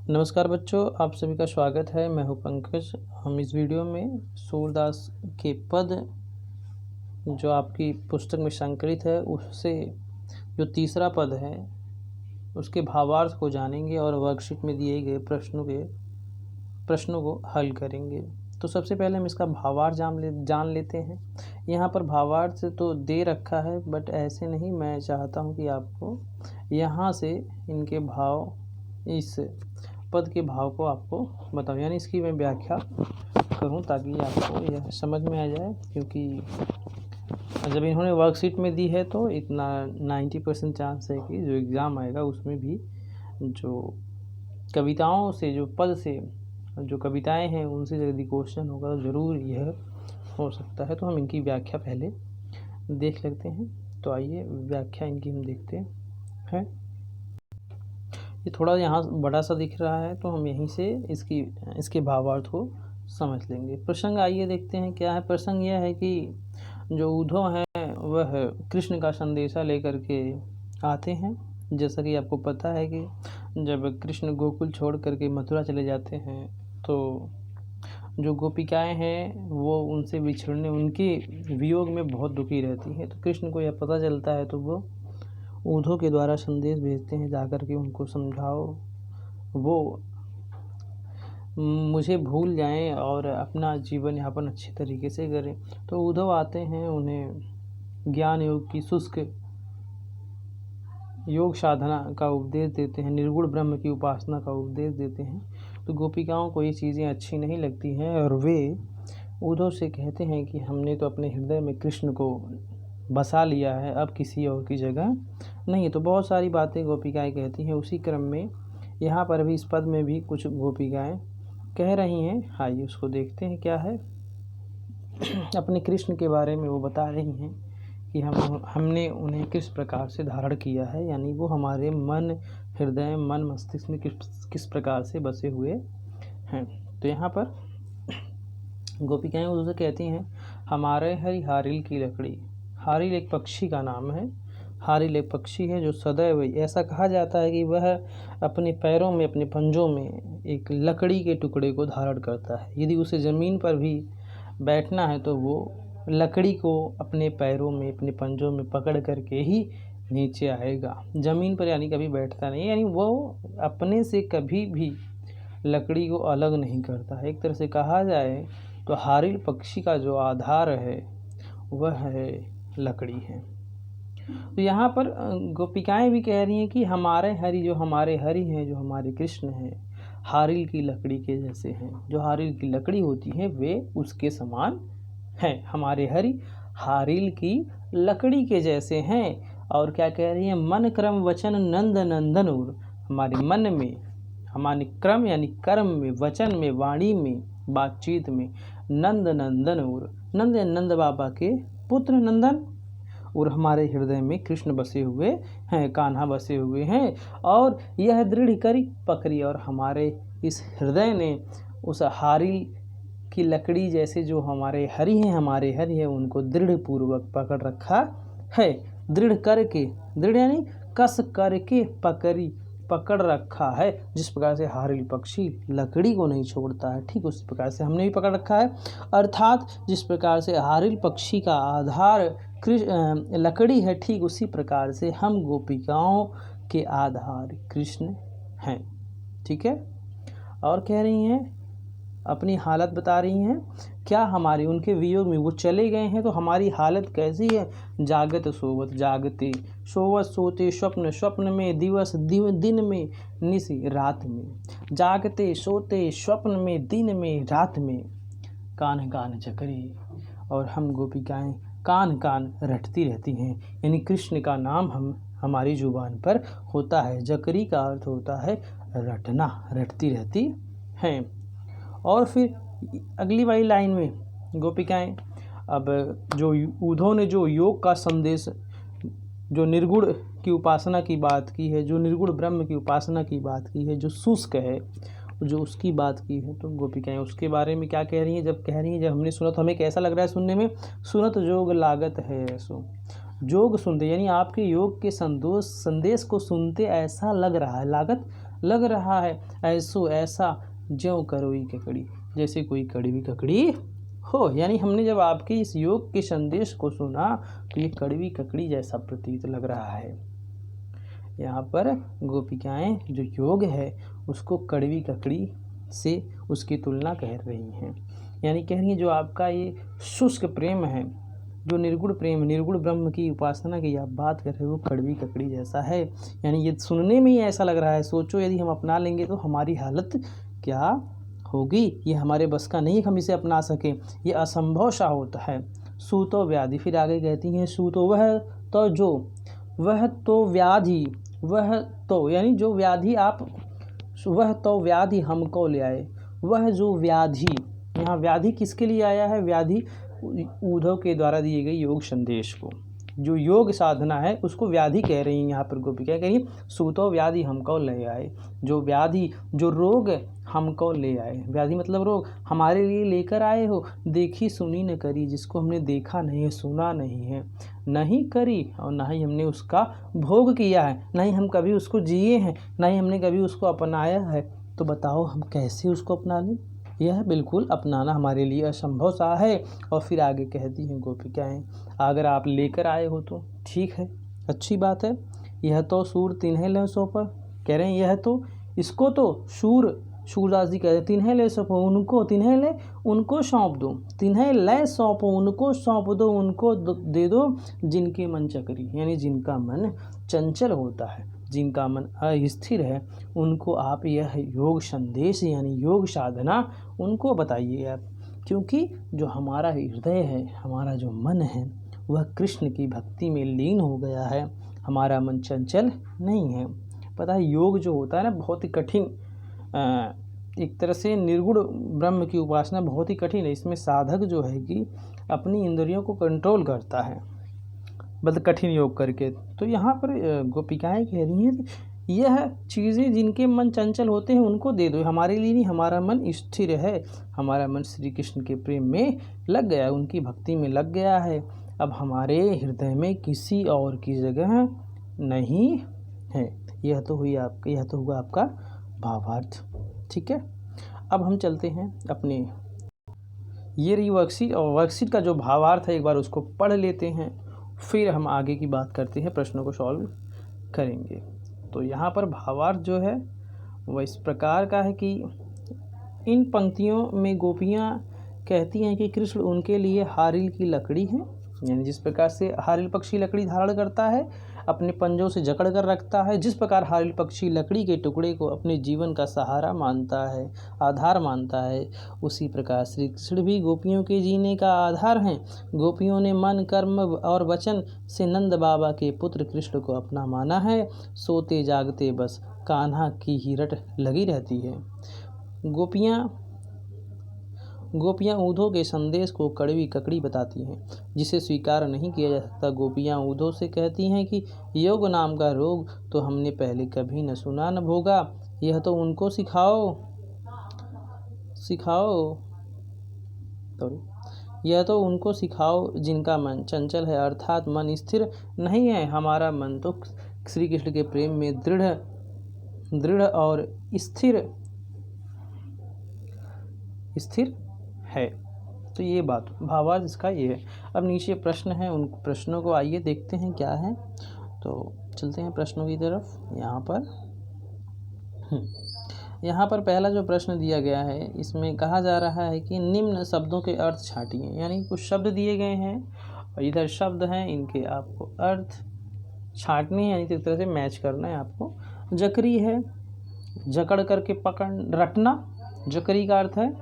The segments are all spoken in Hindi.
नमस्कार बच्चों, आप सभी का स्वागत है। मैं हूं पंकज। हम इस वीडियो में सूरदास के पद जो आपकी पुस्तक में संकलित है उससे जो तीसरा पद है उसके भावार्थ को जानेंगे और वर्कशीट में दिए गए प्रश्नों को हल करेंगे। तो सबसे पहले हम इसका भावार्थ जान लेते हैं। यहाँ पर भावार्थ तो दे रखा है, बट ऐसे नहीं, मैं चाहता हूँ कि आपको यहाँ से इनके भाव, इस पद के भाव को आपको बताऊं, यानी इसकी मैं व्याख्या करूं ताकि आपको यह समझ में आ जाए। क्योंकि जब इन्होंने वर्कशीट में दी है तो इतना 90% चांस है कि जो एग्ज़ाम आएगा उसमें भी जो कविताओं से, जो पद से जो कविताएं हैं उनसे यदि क्वेश्चन होगा तो ज़रूर यह हो सकता है। तो हम इनकी व्याख्या पहले देख लेते हैं। तो आइए व्याख्या इनकी हम देखते हैं। ये थोड़ा यहाँ बड़ा सा दिख रहा है तो हम यहीं से इसके भावार्थ को समझ लेंगे। प्रसंग आइए देखते हैं क्या है। प्रसंग यह है कि जो उद्धव हैं वह कृष्ण का संदेशा लेकर के आते हैं। जैसा कि आपको पता है कि जब कृष्ण गोकुल छोड़ करके मथुरा चले जाते हैं तो जो गोपिकाएं हैं वो उनसे बिछड़ने, उनके वियोग में बहुत दुखी रहती हैं। तो कृष्ण को यह पता चलता है तो वो उद्धव के द्वारा संदेश भेजते हैं, जाकर के उनको समझाओ वो मुझे भूल जाएं और अपना जीवन यापन अच्छे तरीके से करें। तो उद्धव आते हैं, उन्हें ज्ञान योग की शुष्क योग साधना का उपदेश देते हैं, निर्गुण ब्रह्म की उपासना का उपदेश देते हैं। तो गोपिकाओं को ये चीज़ें अच्छी नहीं लगती हैं और वे उद्धव से कहते हैं कि हमने तो अपने हृदय में कृष्ण को बसा लिया है, अब किसी और की जगह नहीं है। तो बहुत सारी बातें गोपिकाएं कहती हैं। उसी क्रम में यहाँ पर भी इस पद में भी कुछ गोपिकाएं कह रही हैं। आइए उसको देखते हैं क्या है। अपने कृष्ण के बारे में वो बता रही हैं कि हमने उन्हें किस प्रकार से धारण किया है, यानी वो हमारे मन, हृदय, मन, मस्तिष्क में किस प्रकार से बसे हुए हैं। तो यहाँ पर गोपिकाएं उसे कहती हैं, हमारे हरि हारिल की लकड़ी। हारिल एक पक्षी का नाम है। हारिल एक पक्षी है जो सदैव, ऐसा कहा जाता है कि वह अपने पैरों में, अपने पंजों में एक लकड़ी के टुकड़े को धारण करता है। यदि उसे ज़मीन पर भी बैठना है तो वो लकड़ी को अपने पैरों में, अपने पंजों में पकड़ करके ही नीचे आएगा। ज़मीन पर यानी कभी बैठता नहीं, यानी वो अपने से कभी भी लकड़ी को अलग नहीं करता है। एक तरह से कहा जाए तो हारिल पक्षी का जो आधार है वह है लकड़ी है। तो यहाँ पर गोपिकाएं भी कह रही हैं कि हमारे हरि, जो हमारे हरि हैं, जो हमारे कृष्ण हैं, हारिल की लकड़ी के जैसे हैं। जो हारिल की लकड़ी होती है वे उसके समान हैं। हमारे हरि हारिल की लकड़ी के जैसे हैं। और क्या कह रही हैं, मन क्रम वचन नंद नंदन उर। हमारे मन में, हमारे क्रम यानी कर्म में, वचन में, वाणी में, बातचीत में नंद नंदन उर। नंद नंद बाबा के पुत्र नंदन, और हमारे हृदय में कृष्ण बसे हुए हैं, कान्हा बसे हुए हैं। और यह दृढ़ करी पकड़ी, और हमारे इस हृदय ने उस हारिल की लकड़ी जैसे जो हमारे हरि हैं, हमारे हरि हैं, उनको दृढ़ पूर्वक पकड़ रखा है। दृढ़ करके, दृढ़ यानी कस करके पकड़ रखा है। जिस प्रकार से हारिल पक्षी लकड़ी को नहीं छोड़ता है, ठीक उसी प्रकार से हमने भी पकड़ रखा है। अर्थात जिस प्रकार से हारिल पक्षी का आधार लकड़ी है, ठीक उसी प्रकार से हम गोपिकाओं के आधार कृष्ण हैं। ठीक है। और कह रही हैं, अपनी हालत बता रही हैं, क्या हमारी उनके वियोग में वो चले गए हैं तो हमारी हालत कैसी है। जागत सोवत, जागते, सोवत सोते, स्वप्न स्वप्न में, दिवस दिन में, निशि रात में। जागते सोते, स्वप्न में, दिन में, रात में, कान कान चकरी। और हम गोपिकाएं कान कान रटती रहती हैं, यानी कृष्ण का नाम हमारी जुबान पर होता है। जकरी का अर्थ होता है रटना, रटती रहती हैं। और फिर अगली वाली लाइन में गोपिकाएं, अब जो उद्धव ने जो योग का संदेश, जो निर्गुण की उपासना की बात की है, जो निर्गुण ब्रह्म की उपासना की बात की है, जो शुष्क है, जो उसकी बात की है, तो गोपिकाएं उसके बारे में क्या कह रही हैं। जब हमने सुना तो हमें कैसा लग रहा है सुनने में। सुनत जोग लागत है ऐसो। जोग सुनते यानी आपके योग के संदेश को सुनते ऐसा लग रहा है, लागत लग रहा है ऐसो ऐसा ज्यों करोई ककड़ी, जैसे कोई कड़वी ककड़ी हो। यानी हमने जब आपके इस योग के संदेश को सुना तो ये कड़वी ककड़ी जैसा प्रतीत लग रहा है। यहाँ पर गोपिकाएं जो योग है उसको कड़वी ककड़ी से उसकी तुलना कर रही हैं। यानी कह रही हैं जो आपका ये शुष्क प्रेम है, जो निर्गुण प्रेम, निर्गुण ब्रह्म की उपासना की आप बात कर रहे हो, वो कड़वी ककड़ी जैसा है। यानी ये सुनने में ही ऐसा लग रहा है, सोचो यदि हम अपना लेंगे तो हमारी हालत क्या होगी। ये हमारे बस का नहीं हम इसे अपना सकें, ये असंभव सा होता है। सूतो व्याधि, फिर आगे कहती हैं सूतो वह तो जो, वह तो व्याधि, वह तो यानी जो व्याधि आप, वह तो व्याधि हमको ले आए, वह जो व्याधि, यहाँ व्याधि किसके लिए आया है, व्याधि उद्धव के द्वारा दिए गए योग संदेश को, जो योग साधना है उसको व्याधि कह रही हैं। यहाँ पर गोपिका कह रही है सूतो व्याधि हमको ले आए, जो व्याधि, जो रोग हमको ले आए, व्याधि मतलब रोग, हमारे लिए लेकर आए हो। देखी सुनी न करी, जिसको हमने देखा नहीं है, सुना नहीं है, नहीं करी और ना ही हमने उसका भोग किया है, ना ही हम कभी उसको जिए हैं, ना ही हमने कभी उसको अपनाया है। तो बताओ हम कैसे उसको अपना लें। यह बिल्कुल अपनाना हमारे लिए असंभव सा है। और फिर आगे कहती हैं गोपिकाएं, अगर आप लेकर आए हो तो ठीक है, अच्छी बात है। यह तो सूर तिन्हें ले सौंपा, कह रहे हैं यह तो, इसको तो सूरदास जी कह रहे हैं तिन्हें ले सौंपो, उनको तिन्हें ले उनको सौंप दो, तिन्हें ले सौंपो उनको सौंप दो, उनको दे दो जिनके मन चकरी, यानी जिनका मन चंचल होता है, जिनका मन अस्थिर है, उनको आप यह योग संदेश यानी योग साधना उनको बताइए आप। क्योंकि जो हमारा हृदय है, हमारा जो मन है वह कृष्ण की भक्ति में लीन हो गया है, हमारा मन चंचल नहीं है। पता है योग जो होता है ना बहुत ही कठिन, एक तरह से निर्गुण ब्रह्म की उपासना बहुत ही कठिन है। इसमें साधक जो है कि अपनी इंद्रियों को कंट्रोल करता है बद कठिन योग करके। तो यहाँ पर गोपिकाएं कह रही हैं यह चीज़ें जिनके मन चंचल होते हैं उनको दे दो, हमारे लिए नहीं, हमारा मन स्थिर है, हमारा मन श्री कृष्ण के प्रेम में लग गया है, उनकी भक्ति में लग गया है। अब हमारे हृदय में किसी और की जगह नहीं है। यह तो हुआ आपका भावार्थ। ठीक है, अब हम चलते हैं अपने, ये रही वर्कशीट, और वर्कशीट का जो भावार्थ है एक बार उसको पढ़ लेते हैं, फिर हम आगे की बात करते हैं, प्रश्नों को सॉल्व करेंगे। तो यहाँ पर भावार्थ जो है वह इस प्रकार का है कि इन पंक्तियों में गोपियाँ कहती हैं कि कृष्ण उनके लिए हारिल की लकड़ी है, यानी जिस प्रकार से हारिल पक्षी लकड़ी धारण करता है, अपने पंजों से जकड़ कर रखता है, जिस प्रकार हारिल पक्षी लकड़ी के टुकड़े को अपने जीवन का सहारा मानता है, आधार मानता है, उसी प्रकार श्री कृष्ण भी गोपियों के जीने का आधार हैं। गोपियों ने मन कर्म और वचन से नंद बाबा के पुत्र कृष्ण को अपना माना है, सोते जागते बस कान्हा की ही रट लगी रहती है। गोपियाँ उद्धव के संदेश को कड़वी ककड़ी बताती हैं, जिसे स्वीकार नहीं किया जा सकता। गोपियाँ उद्धव से कहती हैं कि योग नाम का रोग तो हमने पहले कभी न सुना न भोगा, यह तो उनको यह तो उनको सिखाओ जिनका मन चंचल है, अर्थात मन स्थिर नहीं है। हमारा मन तो श्री कृष्ण के प्रेम में दृढ़ और स्थिर है। तो ये बात भावार्थ इसका ये है। अब नीचे प्रश्न है, उन प्रश्नों को आइए देखते हैं क्या है। तो चलते हैं प्रश्नों की तरफ। यहाँ पर पहला जो प्रश्न दिया गया है इसमें कहा जा रहा है कि निम्न शब्दों के अर्थ छांटिए, यानी कुछ शब्द दिए गए हैं और इधर शब्द हैं, इनके आपको अर्थ छांटने हैं, यानी एक तरह से मैच करना है आपको। जकरी है, जकड़ करके पकड़, रटना, जकरी का अर्थ है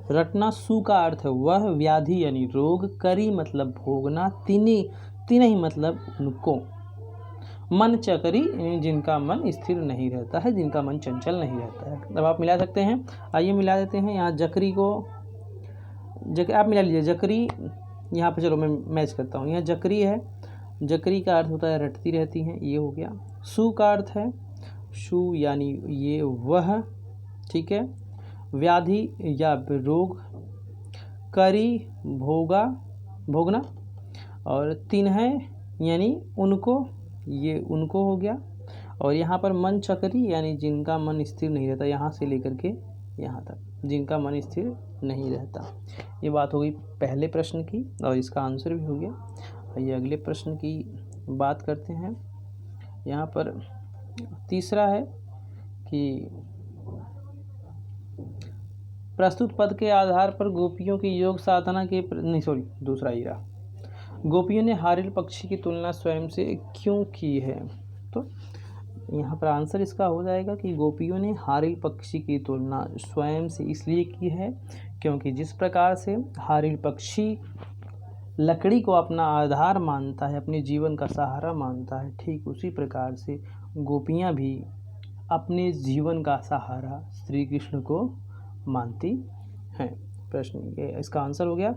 रटना। सु का अर्थ है वह, व्याधि यानी रोग, करी मतलब भोगना, तिनहि मतलब उनको, मन चकरी जिनका मन स्थिर नहीं रहता है, जिनका मन चंचल नहीं रहता है। अब आप मिला सकते हैं, आइए मिला देते हैं। यहाँ जकरी को आप मिला लीजिए, जकरी यहाँ पे, चलो मैं मैच करता हूँ। यहाँ जकरी है, जकरी का अर्थ होता है रटती रहती हैं, ये हो गया। सु का अर्थ है सु यानी ये वह, ठीक है। व्याधि या रोग, करी भोगना, और तिन्हें यानी उनको, ये उनको हो गया। और यहाँ पर मन चक्री यानी जिनका मन स्थिर नहीं रहता, यहाँ से लेकर के यहाँ तक जिनका मन स्थिर नहीं रहता। ये बात हो गई पहले प्रश्न की और इसका आंसर भी हो गया। ये अगले प्रश्न की बात करते हैं। यहाँ पर तीसरा है कि प्रस्तुत पद के आधार पर गोपियों की योग साधना के दूसरा ही रहा। गोपियों ने हारिल पक्षी की तुलना स्वयं से क्यों की है? तो यहाँ पर आंसर इसका हो जाएगा कि गोपियों ने हारिल पक्षी की तुलना स्वयं से इसलिए की है क्योंकि जिस प्रकार से हारिल पक्षी लकड़ी को अपना आधार मानता है, अपने जीवन का सहारा मानता है, ठीक उसी प्रकार से गोपियाँ भी अपने जीवन का सहारा श्री कृष्ण को मानती हैं। प्रश्न ये इसका आंसर हो गया।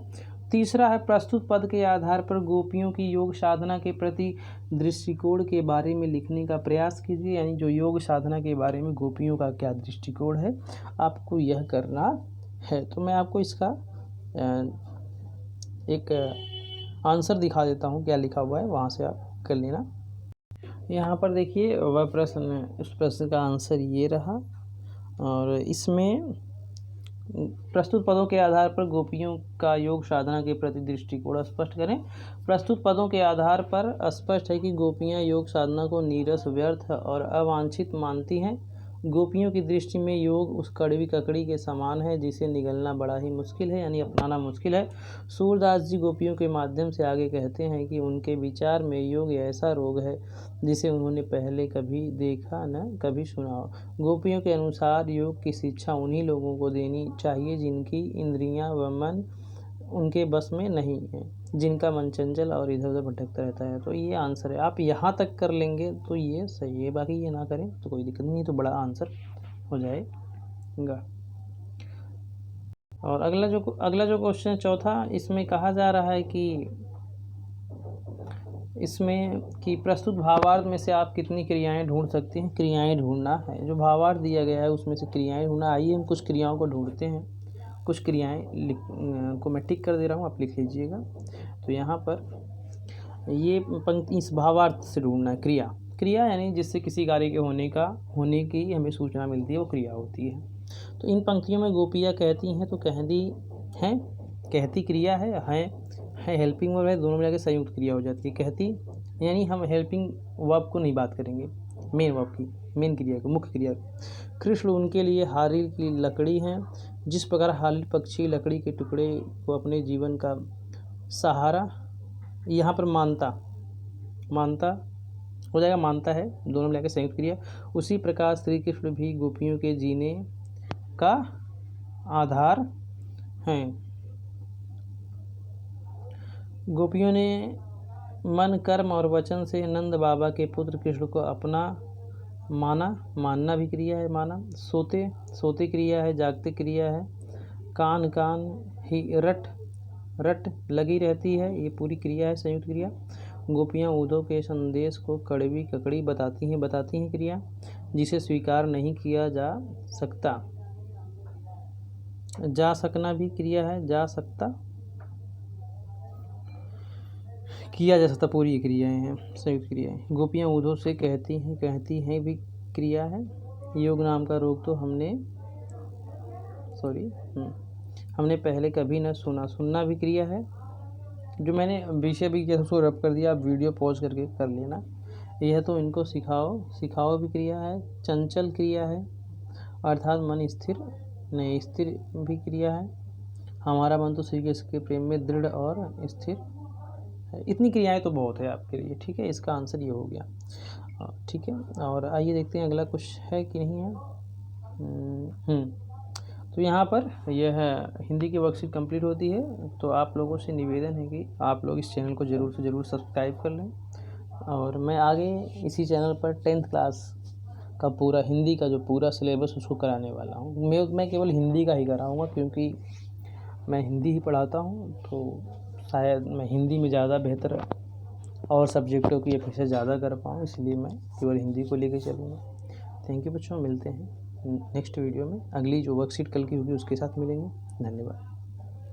तीसरा है प्रस्तुत पद के आधार पर गोपियों की योग साधना के प्रति दृष्टिकोण के बारे में लिखने का प्रयास कीजिए। यानी जो योग साधना के बारे में गोपियों का क्या दृष्टिकोण है, आपको यह करना है। तो मैं आपको इसका एक आंसर दिखा देता हूँ, क्या लिखा हुआ है, वहाँ से आप कर लेना। यहाँ पर देखिए वह प्रश्न, उस प्रश्न का आंसर ये रहा और इसमें प्रस्तुत पदों के आधार पर गोपियों का योग साधना के प्रति दृष्टिकोण स्पष्ट करें। प्रस्तुत पदों के आधार पर स्पष्ट है कि गोपियां योग साधना को नीरस, व्यर्थ और अवांछित मानती हैं। गोपियों की दृष्टि में योग उस कड़वी ककड़ी के समान है जिसे निगलना बड़ा ही मुश्किल है, यानी अपनाना मुश्किल है। सूरदास जी गोपियों के माध्यम से आगे कहते हैं कि उनके विचार में योग ऐसा रोग है जिसे उन्होंने पहले कभी देखा न कभी सुना हो। गोपियों के अनुसार योग की शिक्षा उन्हीं लोगों को देनी चाहिए जिनकी इंद्रियां व मन उनके बस में नहीं है, जिनका मन चंचल और इधर उधर भटकता रहता है। तो ये आंसर है। आप यहाँ तक कर लेंगे तो ये सही है, बाकी ये ना करें तो कोई दिक्कत नहीं, तो बड़ा आंसर हो जाएगा। और अगला जो क्वेश्चन चौथा, इसमें कहा जा रहा है कि इसमें कि प्रस्तुत भावार्थ में से आप कितनी क्रियाएं ढूंढ सकते हैं। क्रियाएं ढूंढना है, जो भावार्थ दिया गया है उसमें से क्रियाएं ढूंढना। आइए हम कुछ क्रियाओं को ढूंढते हैं। कुछ क्रियाएं को मैं टिक कर दे रहा हूँ, आप लिख लीजिएगा। तो यहाँ पर ये पंक्ति इस भावार्थ से ढूंढना है। क्रिया यानी जिससे किसी कार्य के होने की हमें सूचना मिलती है, वो क्रिया होती है। तो इन पंक्तियों में गोपियाँ कहती हैं, तो कहती हैं, कहती क्रिया है हेल्पिंग वर्ब है, दोनों मिला के संयुक्त क्रिया हो जाती है। कहती यानी हम हेल्पिंग वर्ब को नहीं बात करेंगे, मेन वर्ब की, मेन क्रिया की, मुख्य क्रिया की। कृष्ण उनके लिए हारिल की लकड़ी हैं। जिस प्रकार हारिल पक्षी लकड़ी के टुकड़े को अपने जीवन का सहारा, यहाँ पर मानता हो जाएगा, मानता है, दोनों मिला के संयुक्त क्रिया। उसी प्रकार श्री कृष्ण भी गोपियों के जीने का आधार हैं। गोपियों ने मन, कर्म और वचन से नंद बाबा के पुत्र कृष्ण को अपना मानना भी क्रिया है, माना। सोते क्रिया है, जागते क्रिया है। कान ही रट लगी रहती है, ये पूरी क्रिया है, संयुक्त क्रिया। गोपियाँ उद्धव के संदेश को कड़वी ककड़ी बताती हैं क्रिया, जिसे स्वीकार नहीं किया जा सकता। जा सकना भी क्रिया है, जा सकता, किया जा सकता, पूरी क्रियाएं हैं, संयुक्त क्रियाएं। गोपियाँ उद्धव से कहती हैं भी क्रिया है। योग नाम का रोग तो हमने पहले कभी न सुनना भी क्रिया है। जो मैंने विषय भी किया उसको रब कर दिया, आप वीडियो पॉज करके कर लेना। यह तो इनको सिखाओ भी क्रिया है। चंचल क्रिया है, अर्थात मन स्थिर भी क्रिया है। हमारा मन तो श्री कृष्ण के प्रेम में दृढ़ और स्थिर है। इतनी क्रियाएं तो बहुत है आपके लिए, ठीक है। इसका आंसर ये हो गया, ठीक है। और आइए देखते हैं अगला कुछ है कि नहीं है। तो यहाँ पर यह हिंदी की वर्कशीट कंप्लीट होती है। तो आप लोगों से निवेदन है कि आप लोग इस चैनल को ज़रूर से ज़रूर सब्सक्राइब कर लें। और मैं आगे इसी चैनल पर 10th क्लास का पूरा हिंदी का जो पूरा सिलेबस उसको कराने वाला हूँ। मैं केवल हिंदी का ही कराऊँगा, क्योंकि मैं हिंदी ही पढ़ाता हूँ, तो शायद मैं हिंदी में ज़्यादा बेहतर और सब्जेक्टों की अपेक्षा ज़्यादा कर पाऊँ, इसलिए मैं केवल हिंदी को लेकर चलूँगा। थैंक यू बच्चों, मिलते हैं नेक्स्ट वीडियो में। अगली जो वर्कशीट कल की होगी उसके साथ मिलेंगे। धन्यवाद।